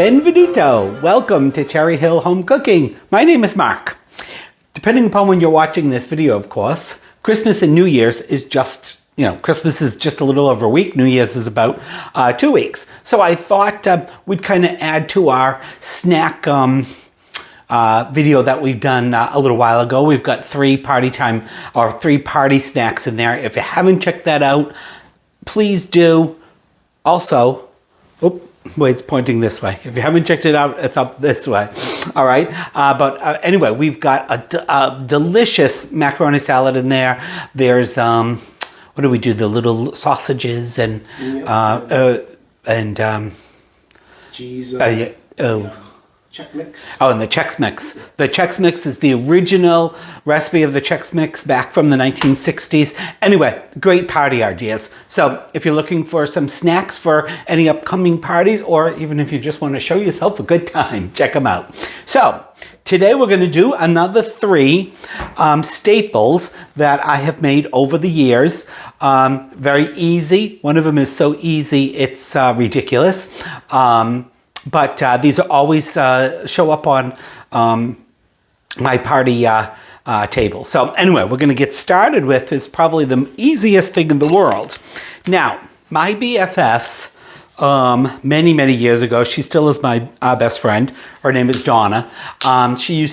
Benvenuto! Welcome to Cherry Hill Home Cooking. My name is Mark. Depending upon when you're watching this video, of course, Christmas and New Year's is just, Christmas is just a little over a week. New Year's is about 2 weeks. So I thought we'd kind of add to our snack video that we've done a little while ago. We've got 3 party snacks in there. If you haven't checked that out, please do. Also, it's pointing this way. If you haven't checked it out, it's up this way. All right. Anyway, we've got a delicious macaroni salad in there. There's, what do we do? The little sausages and cheese. Chex Mix. Oh, and the Chex Mix. The Chex Mix is the original recipe of the Chex Mix back from the 1960s. Anyway, great party ideas. So if you're looking for some snacks for any upcoming parties, or even if you just want to show yourself a good time, check them out. So today we're going to do another 3 staples that I have made over the years. Very easy. One of them is so easy, it's ridiculous. But these are always show up on my party table. So anyway, we're going to get started with is probably the easiest thing in the world. Now, my BFF, many, many years ago, she still is my best friend. Her name is Donna. She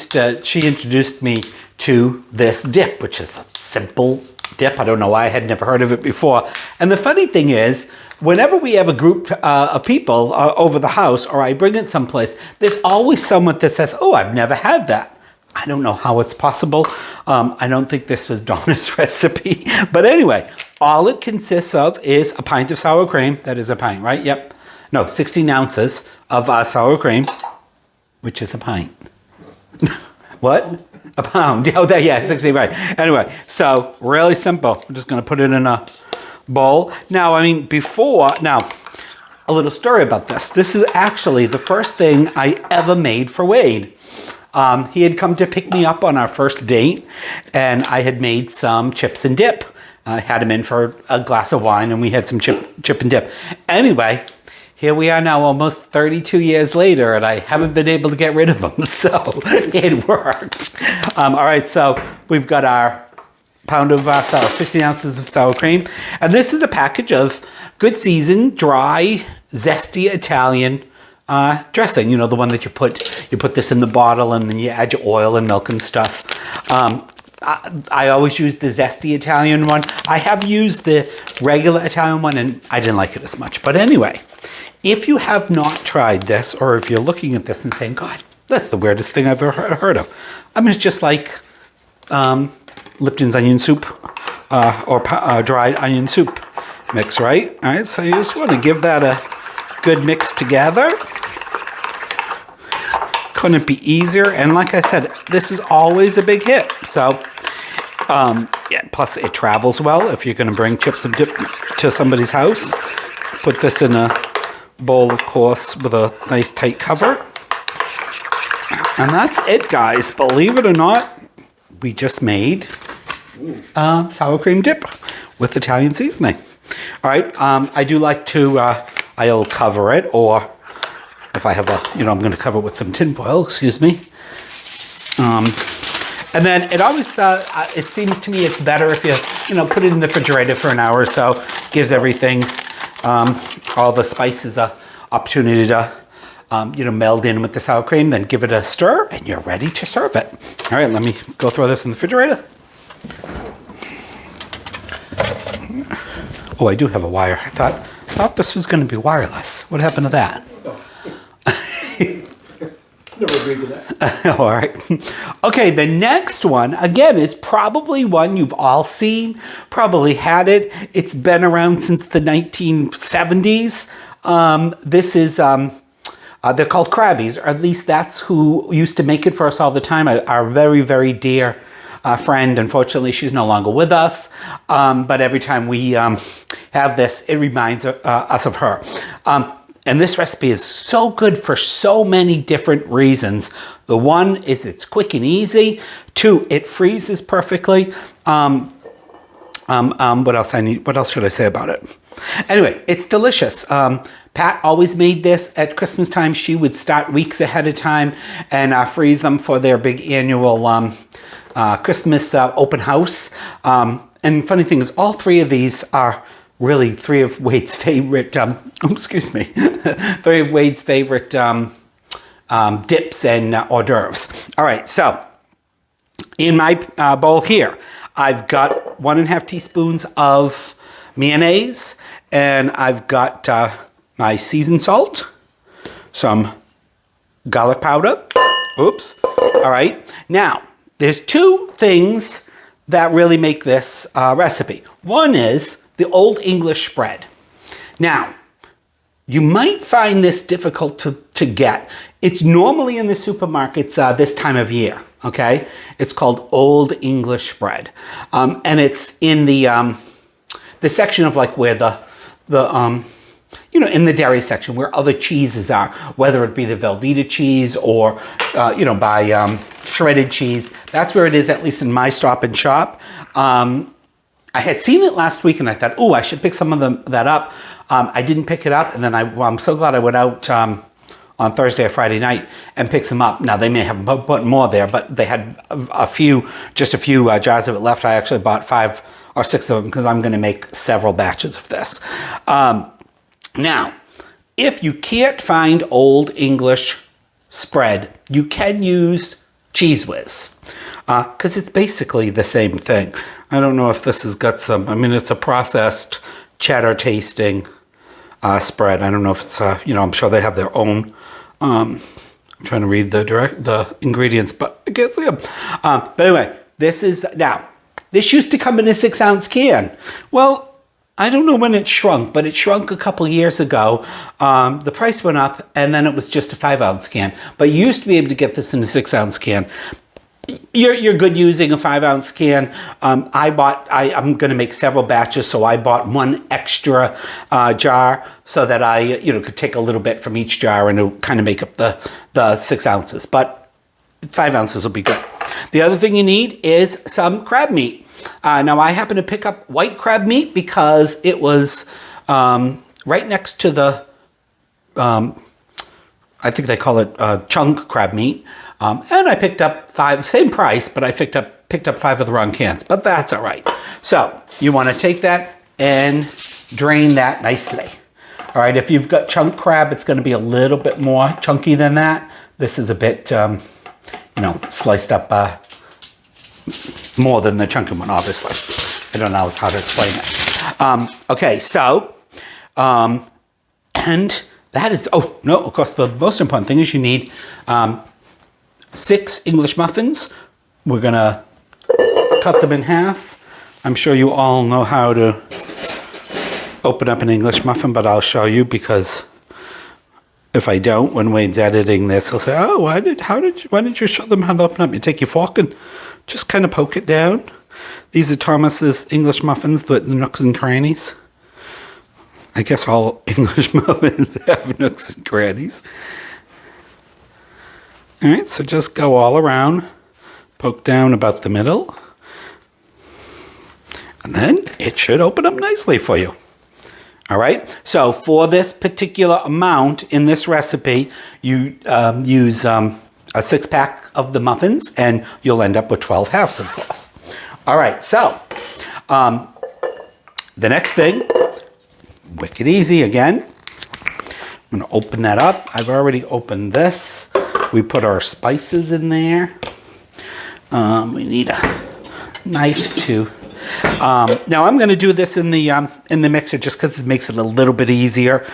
introduced me to this dip, which is a simple dip. I don't know why I had never heard of it before. And the funny thing is, whenever we have a group of people over the house or I bring it someplace, there's always someone that says, oh, I've never had that. I don't know how it's possible. I don't think this was Donna's recipe. But anyway, all it consists of is a pint of sour cream. That is a pint, right? Yep. No, 16 ounces of sour cream, which is a pint. What? A pound. Oh, yeah, 16, right. Anyway, so really simple. I'm just going to put it in a bowl. Now, a little story about this. This is actually the first thing I ever made for Wade. He had come to pick me up on our first date, and I had made some chips and dip. I had him in for a glass of wine, and we had some chip and dip. Anyway, here we are now almost 32 years later, and I haven't been able to get rid of them, so it worked. All right, so we've got our pound of 16 ounces of sour cream. And this is a package of good seasoned, dry, zesty Italian dressing. The one that you put this in the bottle and then you add your oil and milk and stuff. I always use the zesty Italian one. I have used the regular Italian one and I didn't like it as much. But anyway, if you have not tried this, or if you're looking at this and saying, God, that's the weirdest thing I've ever heard of. It's just like Lipton's onion soup or dried onion soup mix, right? All right, so you just want to give that a good mix together. Couldn't be easier. And like I said, this is always a big hit. So, plus it travels well. If you're going to bring chips and dip to somebody's house, put this in a bowl, of course, with a nice tight cover. And that's it, guys. Believe it or not, we just made sour cream dip with Italian seasoning. All right, I do like to, I'll cover it, or if I have I'm going to cover it with some tin foil, excuse me. And then it always, it seems to me it's better if you, put it in the refrigerator for an hour or so. Gives everything, all the spices a opportunity to meld in with the sour cream, then give it a stir, and you're ready to serve it. All right, let me go throw this in the refrigerator. Oh, I do have a wire. I thought this was going to be wireless. What happened to that? Never agreed to that. All right. Okay, the next one, again, is probably one you've all seen, probably had it. It's been around since the 1970s. This is... they're called Crabbies, or at least that's who used to make it for us all the time. Our very, very dear friend. Unfortunately, she's no longer with us. But every time we have this, it reminds us of her. And this recipe is so good for so many different reasons. The one is it's quick and easy. 2, it freezes perfectly. What else should I say about it? Anyway, it's delicious. Pat always made this at Christmas time. She would start weeks ahead of time and freeze them for their big annual Christmas open house. And funny thing is, all three of these are really three of Wade's favorite, excuse me, three of Wade's favorite dips and hors d'oeuvres. All right, so in my bowl here, I've got 1.5 teaspoons of mayonnaise, and I've got my seasoned salt, some garlic powder. Oops. All right. Now, there's two things that really make this recipe. One is the Old English spread. Now, you might find this difficult to get. It's normally in the supermarkets this time of year, okay? It's called Old English spread. And it's in the section of like where in the dairy section where other cheeses are, whether it be the Velveeta cheese or, by shredded cheese. That's where it is, at least in my Stop and Shop. I had seen it last week and I thought, oh, I should pick some of that up. I didn't pick it up, and then I'm so glad I went out on Thursday or Friday night and picked some up. Now, they may have put more there, but they had just a few jars of it left. I actually bought 5 or 6 of them because I'm going to make several batches of this. Now, if you can't find Old English spread, you can use Cheese Wiz because it's basically the same thing. I don't know if this has got some, it's a processed cheddar tasting spread. I don't know if it's, I'm sure they have their own. I'm trying to read the ingredients, but I can't see them. But anyway, this used to come in a 6-ounce can. Well, I don't know when it shrunk, but it shrunk a couple years ago. The price went up, and then it was just a 5-ounce can. But you used to be able to get this in a 6-ounce can. You're good using a 5-ounce can. I'm going to make several batches, so I bought 1 extra jar so that I could take a little bit from each jar and it'll kind of make up the 6 ounces. But 5 ounces will be good. The other thing you need is some crab meat. Now, I happen to pick up white crab meat because it was right next to the, I think they call it chunk crab meat. And I picked up 5, same price, but I picked up 5 of the wrong cans, but that's all right. So you want to take that and drain that nicely. All right, if you've got chunk crab, it's going to be a little bit more chunky than that. This is a bit, sliced up more than the chunky one, obviously. I don't know how to explain it. Okay, so, and that is, of course, the most important thing is you need 6 English muffins. We're gonna cut them in half. I'm sure you all know how to open up an English muffin, but I'll show you because if I don't, when Wade's editing this, he'll say, "Oh, why didn't you show them how to open up?" You take your fork and just kind of poke it down. These are Thomas's English muffins with the nooks and crannies. I guess all English muffins have nooks and crannies. All right, so just go all around, poke down about the middle, and then it should open up nicely for you. All right, so for this particular amount in this recipe, you use a 6-pack of the muffins, and you'll end up with 12 halves, of course. All right, so the next thing, wicked easy again. I'm gonna open that up. I've already opened this. We put our spices in there. We need a knife too. Now I'm going to do this in the mixer just because it makes it a little bit easier.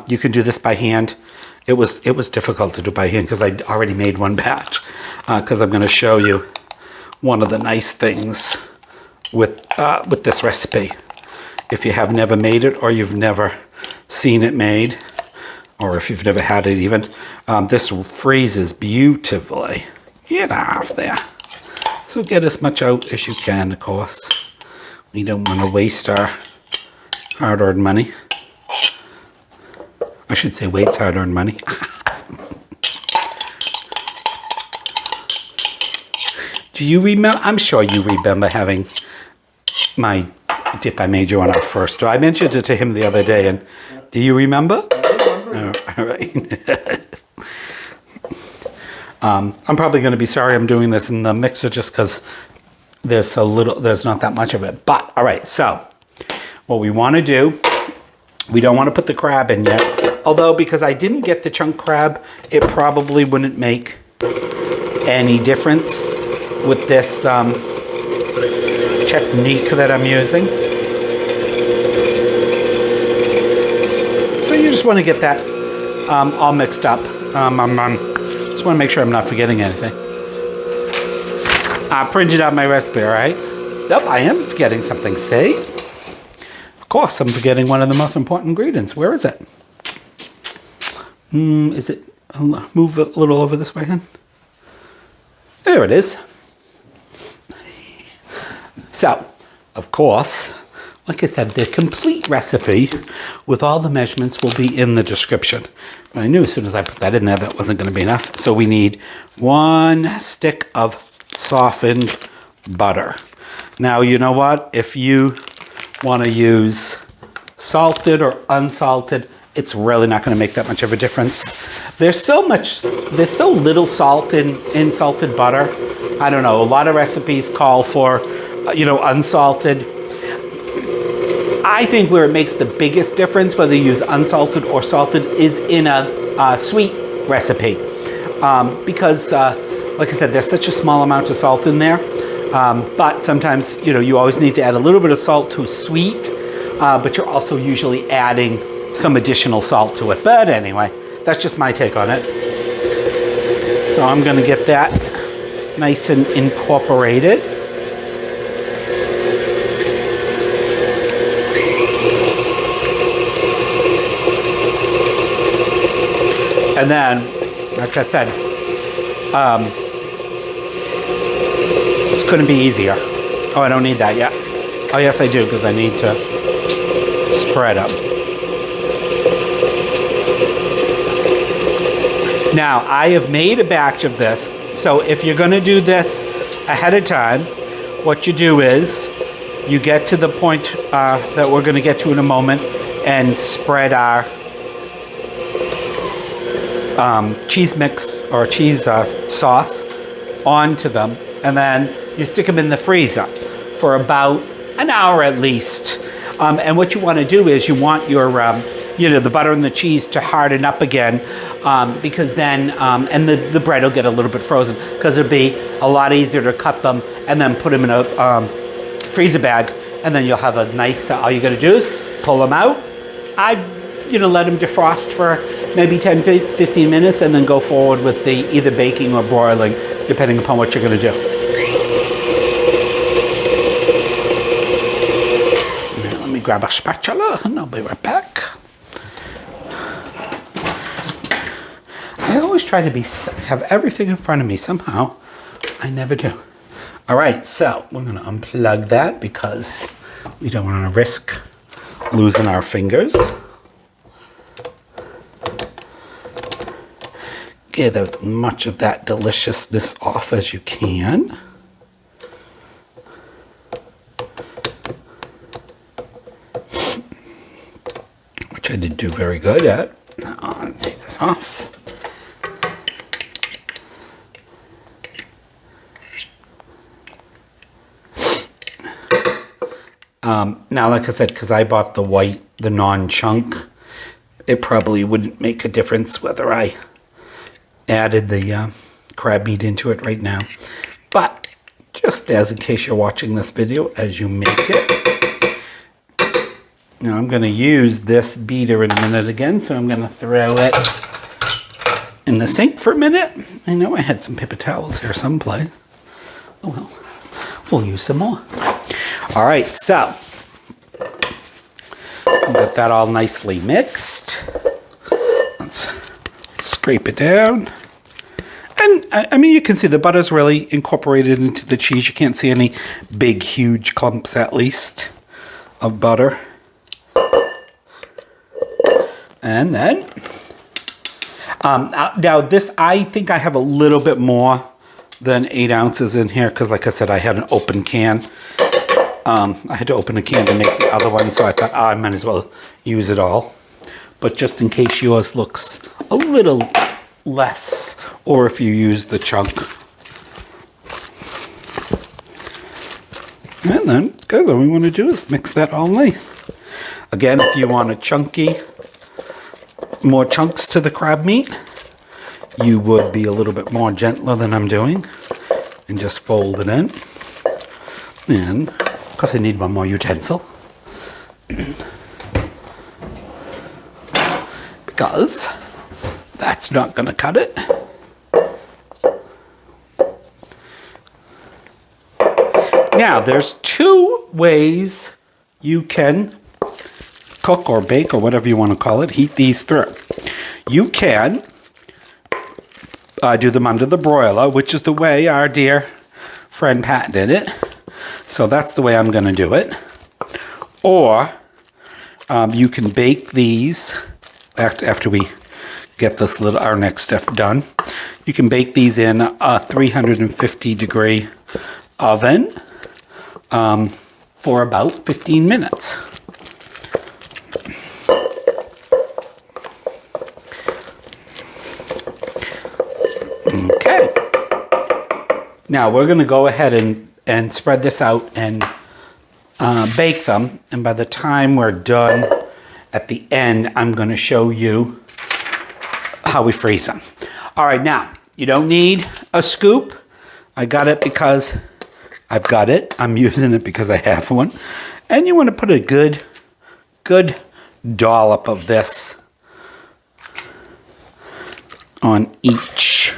You can do this by hand. It was difficult to do by hand because I already made one batch. Because I'm going to show you one of the nice things with this recipe. If you have never made it or you've never seen it made, or if you've never had it even, this freezes beautifully. Get off there. So get as much out as you can, of course. We don't want to waste our hard-earned money. I should say Wade's hard-earned money. Do you remember? I'm sure you remember having my dip I made you on our first. I mentioned it to him the other day, and do you remember? All right. I'm probably going to be sorry I'm doing this in the mixer just because there's not that much of it. But, all right, so what we want to do, we don't want to put the crab in yet. Although, because I didn't get the chunk crab, it probably wouldn't make any difference with this technique that I'm using. So you just want to get that all mixed up. Just want to make sure I'm not forgetting anything. I printed out my recipe, all right? Nope, I am forgetting something. See? Of course, I'm forgetting one of the most important ingredients. Where is it? Is it? I'll move a little over this way, hen. There it is. So, of course, like I said, the complete recipe with all the measurements will be in the description. But I knew as soon as I put that in there, that wasn't going to be enough. So we need 1 stick of softened butter. Now, you know what? If you want to use salted or unsalted, it's really not going to make that much of a difference. There's so little salt in salted butter. I don't know. A lot of recipes call for, unsalted. I think where it makes the biggest difference, whether you use unsalted or salted, is in a sweet recipe. Because, like I said, there's such a small amount of salt in there. But sometimes, you always need to add a little bit of salt to a sweet. But you're also usually adding some additional salt to it. But anyway, that's just my take on it. So I'm going to get that nice and incorporated. And then, like I said, this couldn't be easier. Oh, I don't need that yet. Oh, yes, I do, because I need to spread them. Now, I have made a batch of this. So if you're going to do this ahead of time, what you do is you get to the point that we're going to get to in a moment and spread our cheese mix or cheese sauce onto them, and then you stick them in the freezer for about an hour at least. And what you want to do is you want your the butter and the cheese to harden up again, because then and the bread will get a little bit frozen, because it'll be a lot easier to cut them and then put them in a freezer bag, and then you'll have a nice. All you got to do is pull them out. Let them defrost for maybe 10-15 minutes, and then go forward with the either baking or broiling, depending upon what you're going to do. Now, let me grab a spatula and I'll be right back. I always try to have everything in front of me. Somehow I never do. All right, so we're going to unplug that because we don't want to risk losing our fingers. Get as much of that deliciousness off as you can. Which I did do very good at. Now I'll take this off. Now, like I said, because I bought the non-chunk, it probably wouldn't make a difference whether I added the crab meat into it right now. But just as in case you're watching this video as you make it. Now I'm going to use this beater in a minute again, so I'm going to throw it in the sink for a minute. I know I had some paper towels here someplace. Oh well, we'll use some more. All right, so we'll get that all nicely mixed. Let's scrape it down. And I mean, you can see the butter's really incorporated into the cheese. You can't see any big, huge clumps, at least, of butter. And then, now this, I think I have a little bit more than 8 ounces in here, because like I said, I had an open can. I had to open a can to make the other one, so I thought, I might as well use it all. but just in case yours looks a little less, or if you use the chunk. And then, good, all we want to do is mix that all nice. Again, if you want a chunky, more chunks to the crab meat, you would be a little bit more gentler than I'm doing and just fold it in. And, of course, I need one more utensil. Because that's not going to cut it. Now, there's two ways you can cook or bake or whatever you want to call it, heat these through. You can do them under the broiler, which is the way our dear friend Pat did it. So that's the way I'm going to do it. Or you can bake these after we get this our next step done. You can bake these in a 350 degree oven for about 15 minutes. Okay. Now we're going to go ahead and spread this out and bake them. And by the time we're done at the end, I'm going to show you how we freeze them. All right, now you don't need a scoop. I got it because I've got it. I'm using it because I have one. And you want to put a good dollop of this on each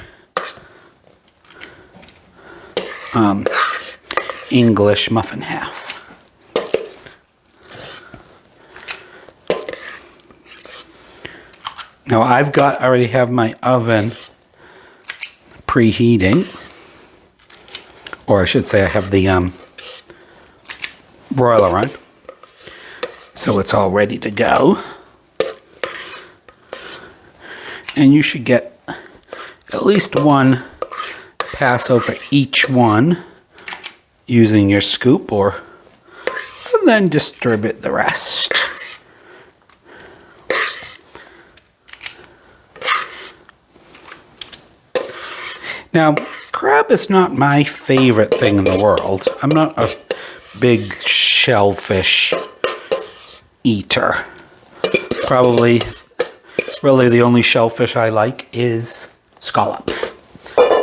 English muffin half. Now I already have my oven preheating, or I should say I have the broiler on, so it's all ready to go. And you should get at least one pass over each one using your scoop, and then distribute the rest. Now, crab is not my favorite thing in the world. I'm not a big shellfish eater. Probably, really the only shellfish I like is scallops.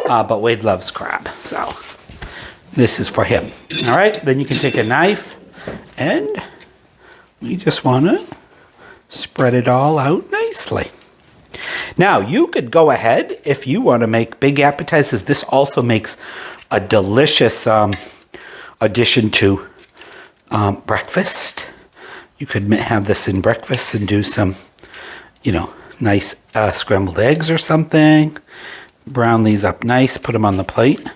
But Wade loves crab, so this is for him. All right, then you can take a knife and we just want to spread it all out nicely. Now, you could go ahead if you want to make big appetizers. This also makes a delicious addition to breakfast. You could have this in breakfast and do some, nice scrambled eggs or something. Brown these up nice, put them on the plate.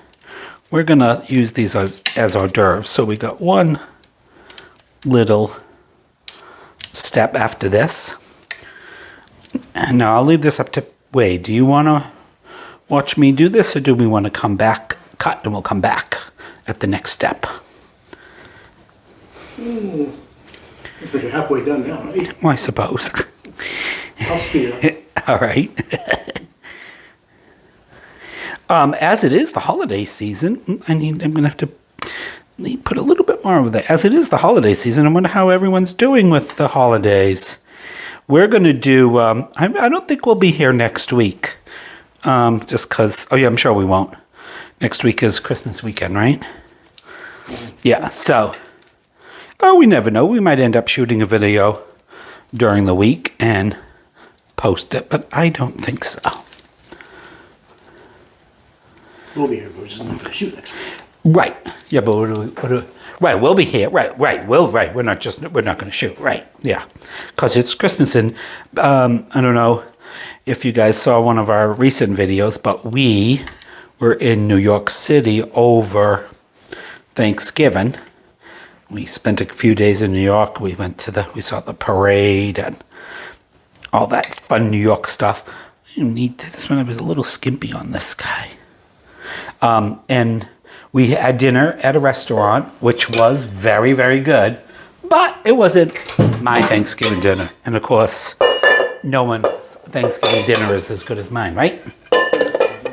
We're going to use these as hors d'oeuvres. So we got one little step after this. And now I'll leave this up to Wade. Do you want to watch me do this, or do we want to come back, cut, and we'll come back at the next step? Looks like you're halfway done now, right? Well, I suppose. I'll speed up. All right. As it is the holiday season, I'm going to have to put a little bit more of that. As it is the holiday season, I wonder how everyone's doing with the holidays. We're going to do, I don't think we'll be here next week, just because, oh yeah, I'm sure we won't. Next week is Christmas weekend, right? Yeah, so, we never know. We might end up shooting a video during the week and post it, but I don't think so. We'll be here, but we're just not going to shoot next week. Right. Yeah, but right, we'll be here. Right. We're not going to shoot. Right. Yeah. Because it's Christmas, and I don't know if you guys saw one of our recent videos, but we were in New York City over Thanksgiving. We spent a few days in New York. We saw the parade and all that fun New York stuff. I didn't need this one. I was a little skimpy on this guy. And we had dinner at a restaurant, which was very, very good, but it wasn't my Thanksgiving dinner. And of course, no one's Thanksgiving dinner is as good as mine, right?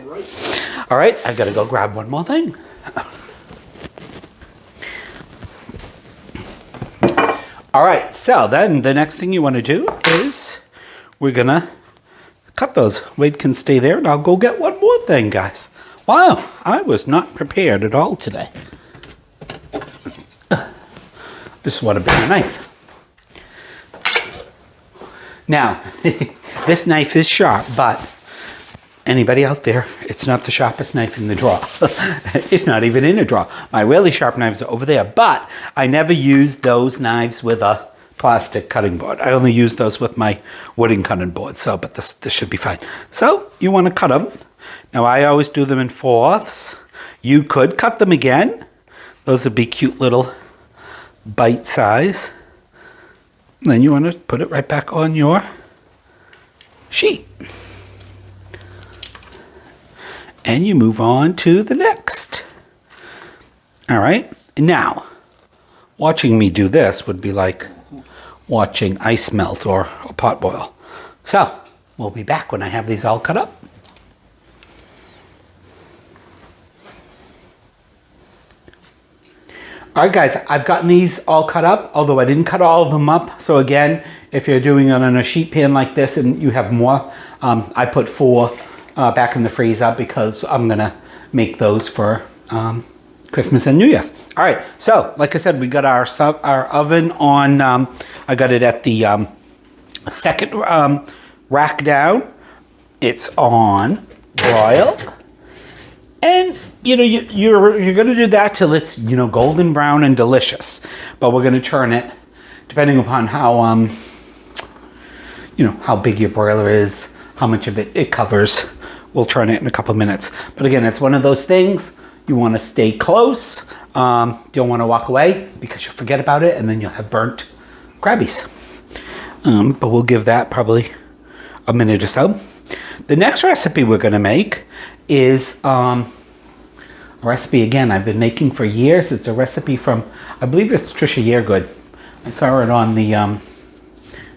Right. All right, I gotta go grab one more thing. All right, so then the next thing you want to do is we're gonna cut those. Wade can stay there, and I'll go get one more thing, guys. Wow, I was not prepared at all today. Just want a bigger knife. Now, this knife is sharp, but anybody out there, it's not the sharpest knife in the drawer. It's not even in a drawer. My really sharp knives are over there, but I never use those knives with a plastic cutting board. I only use those with my wooden cutting board, but this should be fine. So you want to cut them. Now I always do them in 4/4. You could cut them again. Those would be cute little bite size. And then you want to put it right back on your sheet. And you move on to the next. All right. Now, watching me do this would be like watching ice melt or a pot boil. So, we'll be back when I have these all cut up. All right, guys, I've gotten these all cut up, although I didn't cut all of them up. So again, if you're doing it on a sheet pan like this and you have more, I put 4 back in the freezer because I'm gonna make those for Christmas and New Year's. All right, so like I said, we got our oven on, I got it at the second rack down. It's on broiled. And you know, you're going to do that till it's, you know, golden brown and delicious. But we're going to turn it, depending upon how, you know, how big your broiler is, how much of it covers. We'll turn it in a couple minutes. But again, it's one of those things, you want to stay close. Don't want to walk away because you'll forget about it and then you'll have burnt Crabbies. But we'll give that probably a minute or so. The next recipe we're going to make is a recipe, again, I've been making for years. It's a recipe from, I believe it's Trisha Yeargood. I saw it on the,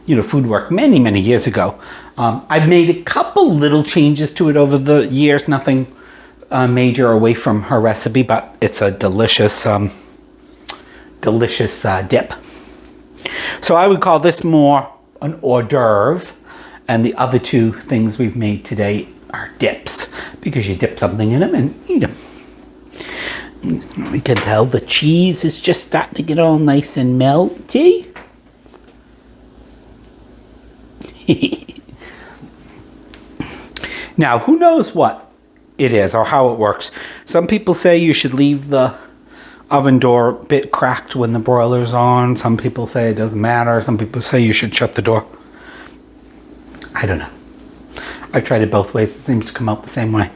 you know, Food Work many, many years ago. I've made a couple little changes to it over the years, nothing major away from her recipe, but it's a delicious, delicious dip. So I would call this more an hors d'oeuvre, and the other 2 things we've made today are dips, because you dip something in them and eat them. We can tell the cheese is just starting to get all nice and melty. Now, who knows what it is or how it works? Some people say you should leave the oven door a bit cracked when the broiler's on. Some people say it doesn't matter. Some people say you should shut the door. I don't know. I've tried it both ways. It seems to come out the same way.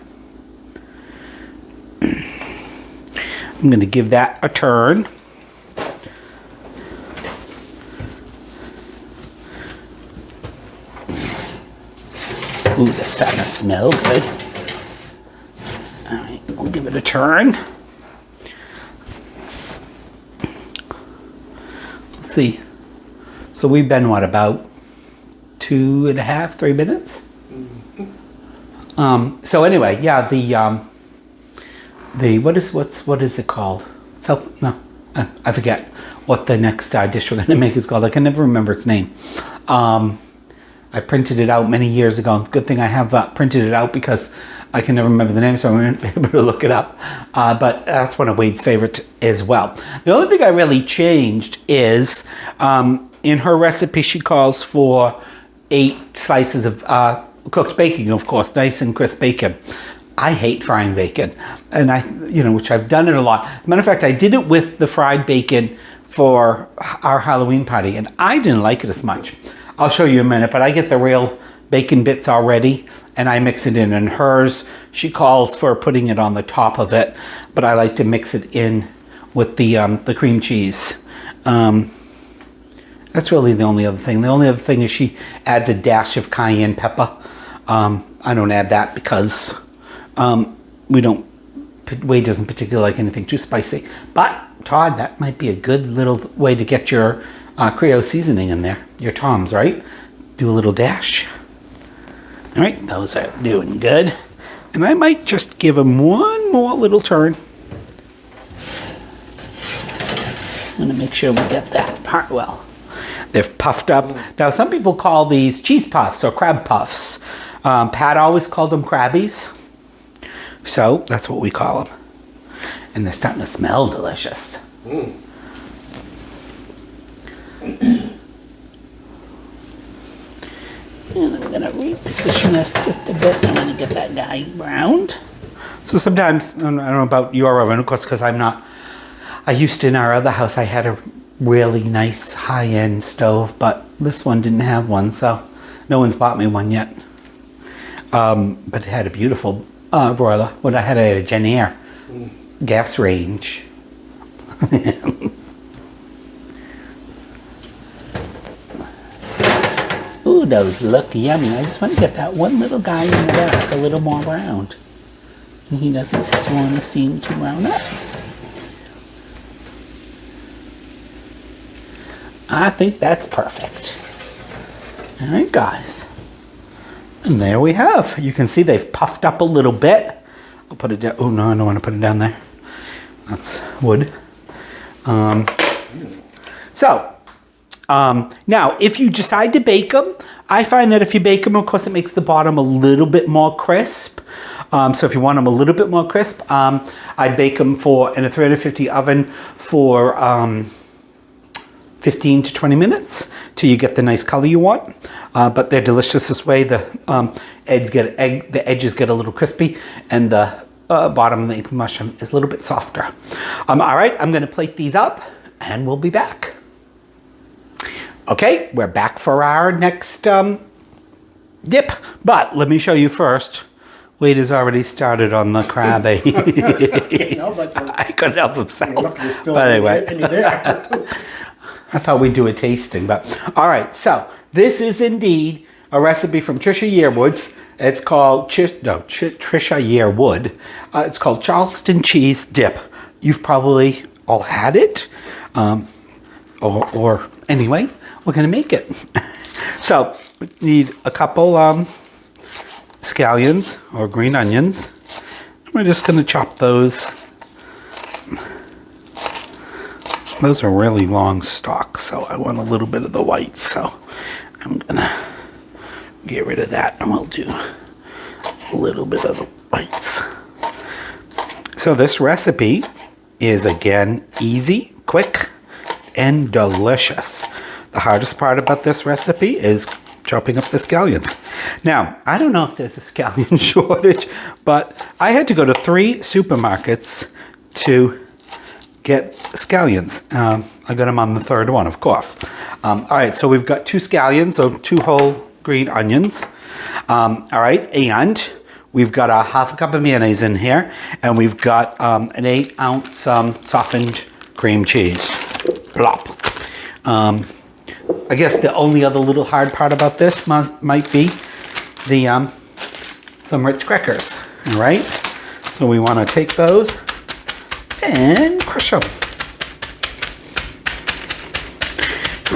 I'm going to give that a turn. Ooh, that's starting to smell good. All right, we'll give it a turn. Let's see. So we've been, what, about 2.5, 3 minutes? So anyway, yeah, what is it called? I forget what the next dish we're going to make is called. I can never remember its name. I printed it out many years ago. Good thing I have printed it out because I can never remember the name, so I won't be able to look it up. But that's one of Wade's favorite as well. The only thing I really changed is in her recipe, she calls for 8 slices of cooked bacon, of course, nice and crisp bacon. I hate frying bacon, and which I've done it a lot. As a matter of fact, I did it with the fried bacon for our Halloween party, and I didn't like it as much. I'll show you in a minute, but I get the real bacon bits already, and I mix it in. And hers, she calls for putting it on the top of it, but I like to mix it in with the cream cheese. That's really the only other thing. The only other thing is she adds a dash of cayenne pepper. I don't add that because Wade doesn't particularly like anything too spicy. But Todd, that might be a good little way to get your Creole seasoning in there. Your Tom's, right? do a little dash. All right, those are doing good. And I might just give them one more little turn. I'm gonna make sure we get that part well. They've puffed up. Now, some people call these cheese puffs or crab puffs. Pat always called them Crabbies. So that's what we call them. And they're starting to smell delicious. And I'm gonna reposition this just a bit. I'm gonna get that guy browned. So sometimes, I don't know about your oven, of course, because I used to, in our other house, I had a really nice high-end stove, but this one didn't have one, so no one's bought me one yet. But it had a beautiful broiler. What I had a Jennier gas range. Ooh, those look yummy. I just want to get that one little guy in the back a little more round. And he doesn't want to seem to round up. I think that's perfect. All right, guys. And there we have. You can see they've puffed up a little bit. I'll put it down. Oh, no, I don't want to put it down there. That's wood. Now, if you decide to bake them, I find that if you bake them, of course, it makes the bottom a little bit more crisp. So if you want them a little bit more crisp, I'd bake them in a 350 oven for 15 to 20 minutes till you get the nice color you want. But they're delicious this way. The edges get a little crispy, and the bottom of the English muffin is a little bit softer. All right, I'm going to plate these up, and we'll be back. Okay, we're back for our next dip. But let me show you first. Wade has already started on the Crabbie. I couldn't help himself. But anyway. I thought we'd do a tasting, but all right. So this is indeed a recipe from Trisha Yearwood's. It's called Trisha Yearwood. It's called Charleston cheese dip. You've probably all had it, or anyway, we're gonna make it. So we need a couple scallions or green onions. We're just gonna chop those. Those are really long stalks, so I want a little bit of the white, so I'm gonna get rid of that, and we'll do a little bit of the whites. So this recipe is, again, easy, quick, and delicious. The hardest part about this recipe is chopping up the scallions. Now, I don't know if there's a scallion shortage, but I had to go to 3 supermarkets to get scallions. I got them on the 3rd one, of course. All right, so we've got 2 scallions, so 2 whole green onions. All right, and we've got a half a cup of mayonnaise in here, and we've got an 8-ounce softened cream cheese. Plop. I guess the only other little hard part about this might be the some Ritz crackers. All right, so we want to take those and crush them.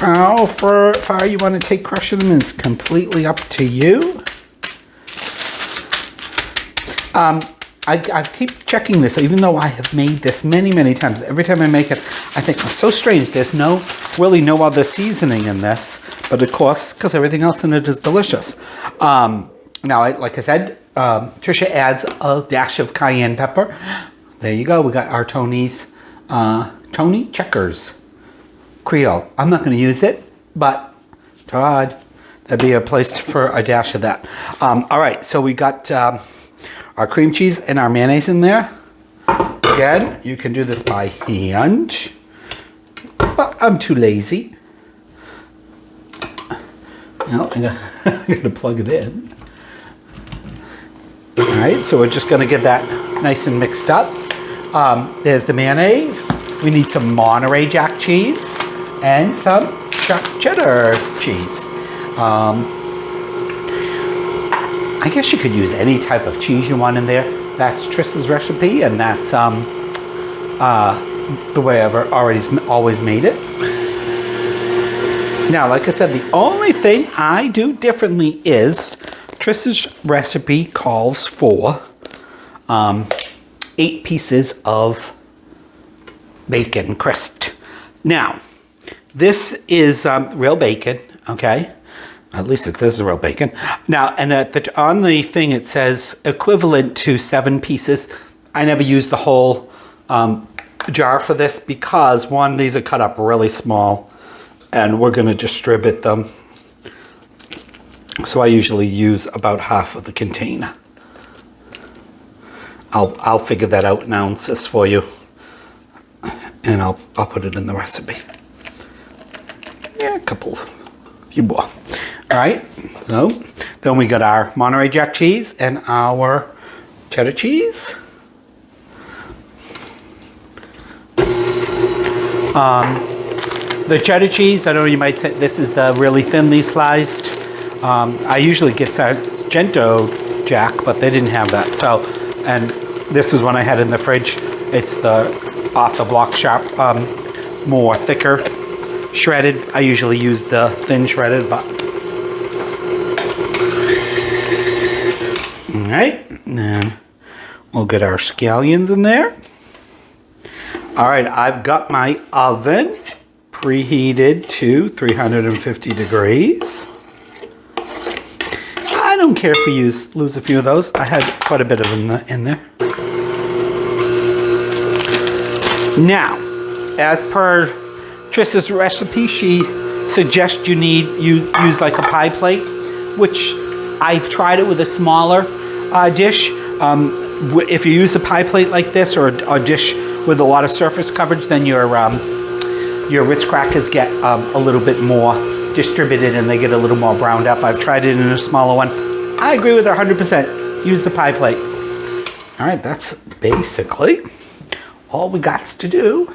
How far you want to take crushing them is completely up to you. I keep checking this, even though I have made this many times. Every time I make it, I think, it's so strange. There's really no other seasoning in this, but of course, because everything else in it is delicious. Now, like I said, Trisha adds a dash of cayenne pepper. There you go. We got our Tony's Tony Checkers Creole. I'm not going to use it, but Todd, that'd be a place for a dash of that. All right, so we got our cream cheese and our mayonnaise in there. Again, you can do this by hand, but I'm too lazy. No, I got to plug it in. All right, so we're just going to get that nice and mixed up. There's the mayonnaise. We need some Monterey Jack cheese and some cheddar cheese. I guess you could use any type of cheese you want in there. That's Tris's recipe, and that's the way I've always made it. Now, like I said, the only thing I do differently is Trish's recipe calls for 8 pieces of bacon crisped. Now, this is real bacon, okay? At least it says real bacon. Now, and on the thing it says equivalent to 7 pieces. I never use the whole jar for this because, one, these are cut up really small and we're going to distribute them. So I usually use about half of the container. I'll figure that out in ounces for you, and I'll put it in the recipe. Yeah, a few more. All right, so then we got our Monterey Jack cheese and our cheddar cheese. The cheddar cheese, I don't know, you might say this is the really thinly sliced. I usually get Sargento Jack, but they didn't have that. So, and this is one I had in the fridge. It's the off the block sharp, more thicker shredded. I usually use the thin shredded, but. All right, and we'll get our scallions in there. All right, I've got my oven preheated to 350 degrees. I don't care if we lose a few of those. I had quite a bit of them in there. Now, as per Trish's recipe, she suggests you use like a pie plate, which I've tried it with a smaller dish. If you use a pie plate like this or a dish with a lot of surface coverage, then your Ritz crackers get a little bit more distributed and they get a little more browned up. I've tried it in a smaller one. I agree with her 100%. Use the pie plate. All right, that's basically all we got to do.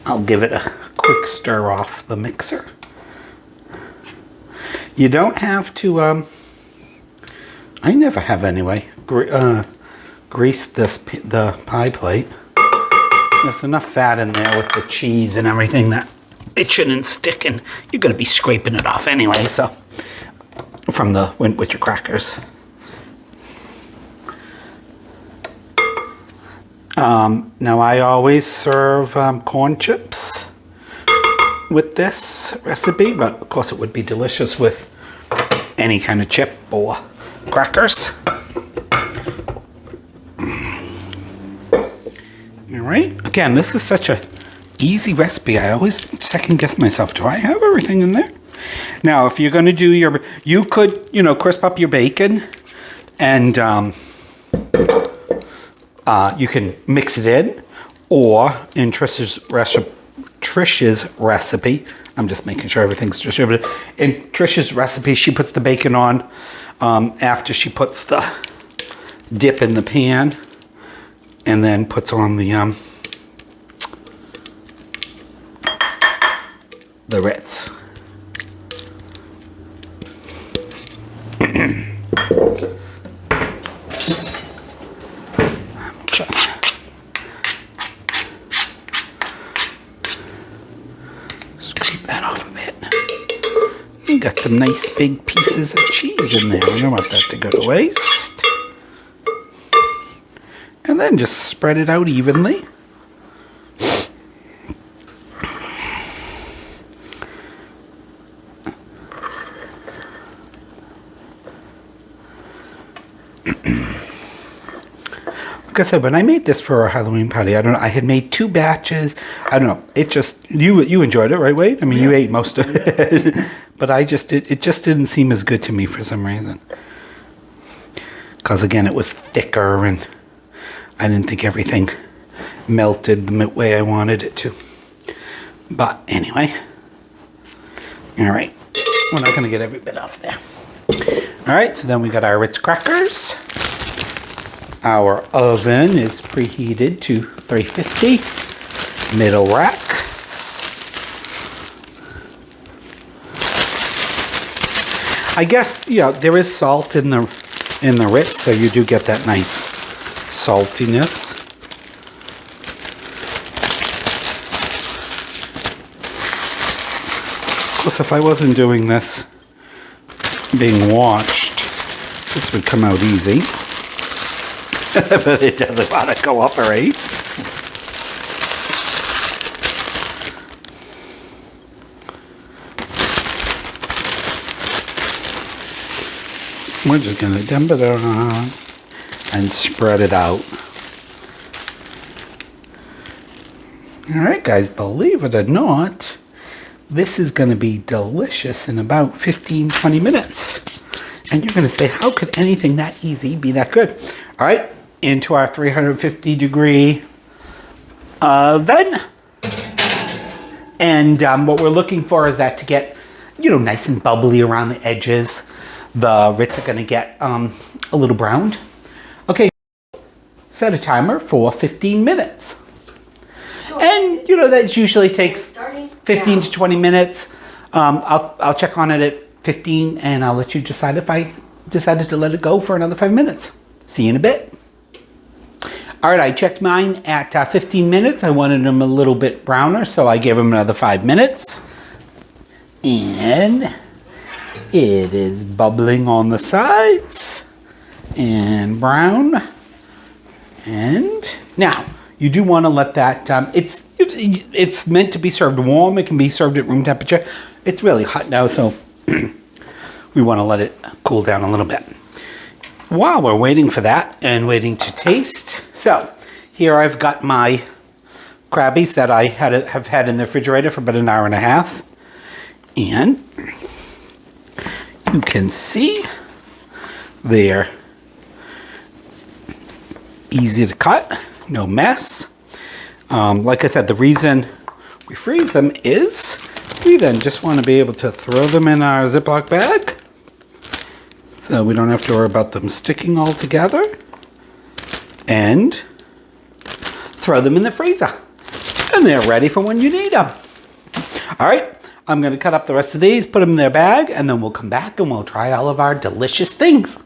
I'll give it a quick stir off the mixer. You don't have to, I never have anyway, grease the pie plate. There's enough fat in there with the cheese and everything that it shouldn't stick, and you're going to be scraping it off anyway, so with your crackers. Now I always serve corn chips with this recipe, but of course it would be delicious with any kind of chip or crackers. All right, again, this is such a easy recipe. I always second guess myself. Do I have everything in there? Now, if you're going to do you could, crisp up your bacon and you can mix it in, or in Trish's recipe, I'm just making sure everything's distributed. In Trish's recipe, she puts the bacon on after she puts the dip in the pan, and then puts on the Ritz. Scrape that off a bit. You got some nice big pieces of cheese in there. I don't want that to go to waste. And then just spread it out evenly. Like I said, when I made this for our Halloween party, I had made 2 batches. I don't know. It just, you enjoyed it, right, Wade? I mean, yeah. You ate most of it. But it just didn't seem as good to me for some reason. Because, again, it was thicker and I didn't think everything melted the way I wanted it to. But anyway. All right. We're not going to get every bit off there. All right. So then we got our Ritz crackers. Our oven is preheated to 350. Middle rack. I guess, there is salt in the Ritz, so you do get that nice saltiness. course, if I wasn't doing this being watched, this would come out easy. But it doesn't want to cooperate. We're just going to dump it on and spread it out. All right, guys, believe it or not, this is going to be delicious in about 15-20 minutes. And you're going to say, how could anything that easy be that good? All right, into our 350-degree oven. And what we're looking for is that to get, nice and bubbly around the edges. The Ritz are going to get a little browned. Okay, set a timer for 15 minutes. And, that usually takes 15 to 20 minutes. I'll check on it at 15 and I'll let you decide if I decided to let it go for another 5 minutes. See you in a bit. All right, I checked mine at 15 minutes. I wanted them a little bit browner, so I gave them another 5 minutes. And it is bubbling on the sides and brown. And now, you do want to let that, it's meant to be served warm. It can be served at room temperature. It's really hot now, so we want to let it cool down a little bit. While we're waiting for that and waiting to taste, so here I've got my Crabbies that I have had in the refrigerator for about an hour and a half. And you can see they're easy to cut. No mess. Like I said, the reason we freeze them is we then just want to be able to throw them in our Ziploc bag so we don't have to worry about them sticking all together, and throw them in the freezer. And they're ready for when you need them. All right, I'm going to cut up the rest of these, put them in their bag, and then we'll come back and we'll try all of our delicious things.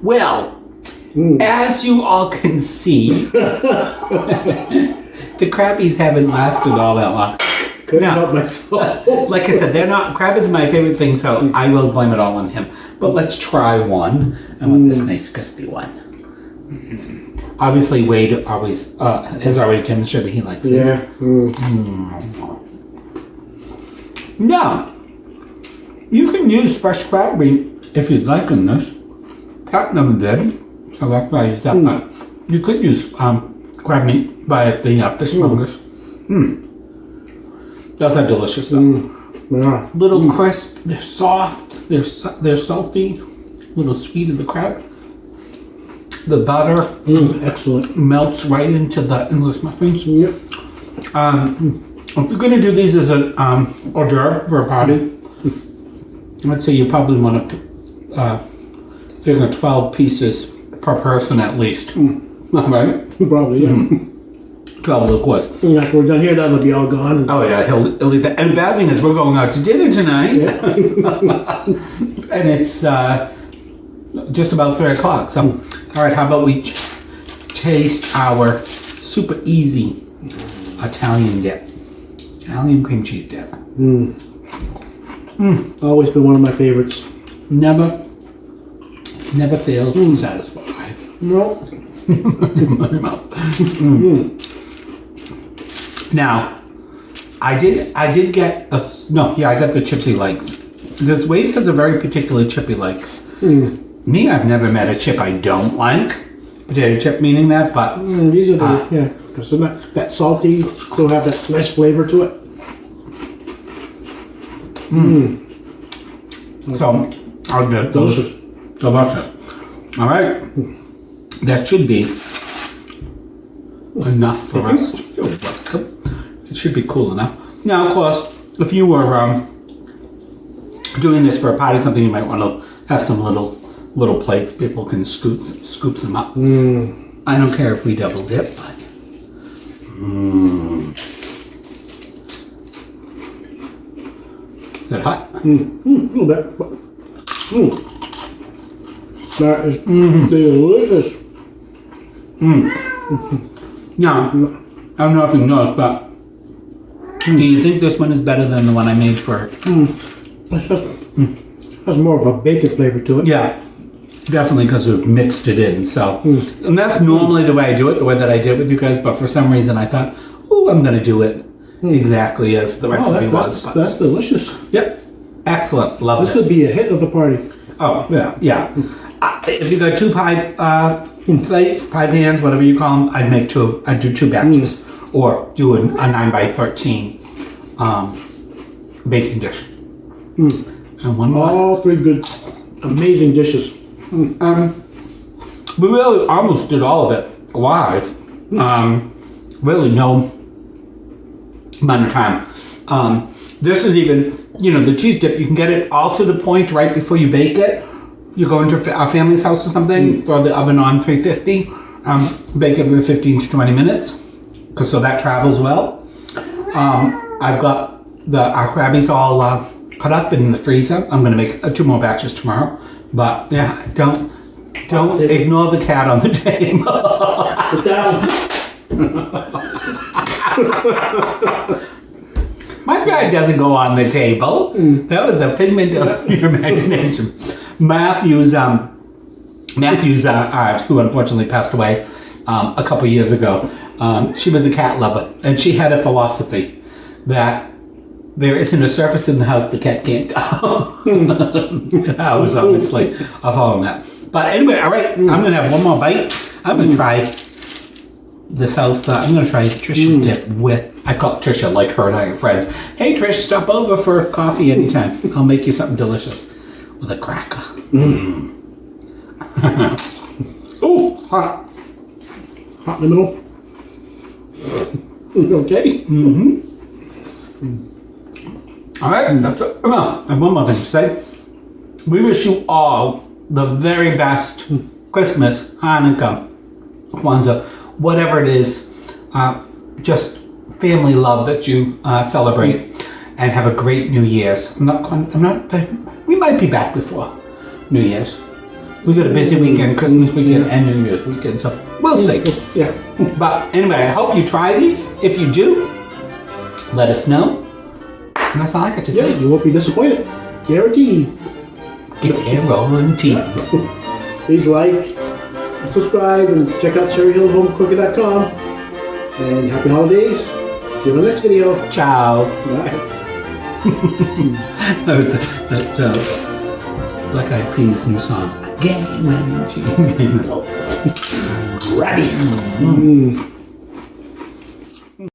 Well, as you all can see, the Crabbies haven't lasted all that long. Couldn't help myself. Like I said, Crabbies is my favorite thing, so I will blame it all on him. But let's try one. I want this nice crispy one. Obviously, Wade always has already demonstrated he likes this. Yeah. Now, you can use fresh crab meat if you'd like in this. Pat never did. So that's why I used that. You could use crab meat by the fishmongers. Those are delicious though. Yeah. Little crisp, they're soft, they're salty, little sweet of the crab. The butter Excellent. melts right into the English muffins. Yep. If you're going to do these as an hors d'oeuvre for a party, I'd say you probably want to figure 12 pieces per person at least. Right? Probably, yeah. 12 of course. And after we're done here, that'll be all gone. Oh yeah, he'll eat that. And the bad thing is we're going out to dinner tonight. Yeah. And it's just about 3 o'clock. So, all right, how about we taste our super easy Italian dip. Italian cream cheese dip. Always been one of my favorites. Never fails to satisfy. No. Now, I did get I got the chips he likes. Because Wade has a very particular chip he likes. Me, I've never met a chip I don't like. Potato chip meaning that, but These are the, because they're not that salty, still have that nice flavor to it. So, I'll get those. Delicious. All right. That should be enough for us. You're welcome. It should be cool enough. Now, of course, if you were doing this for a party, something you might want to have some little plates. People can scoop them up. I don't care if we double dip, but is it hot? A little bit. But, that is delicious. Now, I don't know if you noticed, but Do you think this one is better than the one I made for? It has more of a bacon flavor to it. Yeah, definitely because we've mixed it in. So, and that's normally the way I do it, the way that I did with you guys. But for some reason, I thought, oh, I'm going to do it exactly as the recipe was. That's delicious. Yep, excellent. Love This would be a hit of the party. Oh yeah, yeah. If you got two pie plates, pie pans, whatever you call them, I'd make two. I'd do 2 batches, or do a 9x13 baking dish. And one more. All 3 good, amazing dishes. We really almost did all of it live. Really no amount of time. This is even, the cheese dip, you can get it all to the point right before you bake it. You go into our family's house or something, throw the oven on 350, bake it for 15 to 20 minutes, so that travels well. I've got our Crabbies all cut up in the freezer. I'm going to make 2 more batches tomorrow. But yeah, don't ignore the cat on the table. Put down. My cat doesn't go on the table. That was a figment of your imagination. Matthew's, who unfortunately passed away a couple years ago, she was a cat lover, and she had a philosophy that there isn't a surface in the house the cat can't go. I was obviously following that. But anyway, all right, I'm going to have one more bite. I'm going to try the salsa. I'm going to try Trisha dip with, I call Trisha like her and I are friends. Hey Trish, stop over for coffee anytime. I'll make you something delicious with a cracker. Oh, hot. Hot in the middle. Okay. All right, that's it. Well, I have one more thing to say. We wish you all the very best Christmas, Hanukkah, Kwanzaa, whatever it is. Just family love that you celebrate, and have a great New Year's. We might be back before New Year's. We got a busy weekend, Christmas weekend and New Year's weekend, so we'll see. Yeah. But anyway, I hope you try these. If you do, let us know. And that's all I got to say. You won't be disappointed. Guaranteed. Guarantee. Please like, subscribe, and check out cherryhillhomecooking.com. And happy holidays. See you in the next video. Ciao. Bye. That's Black Eyed Peas new song. Guarantee. Crabbies.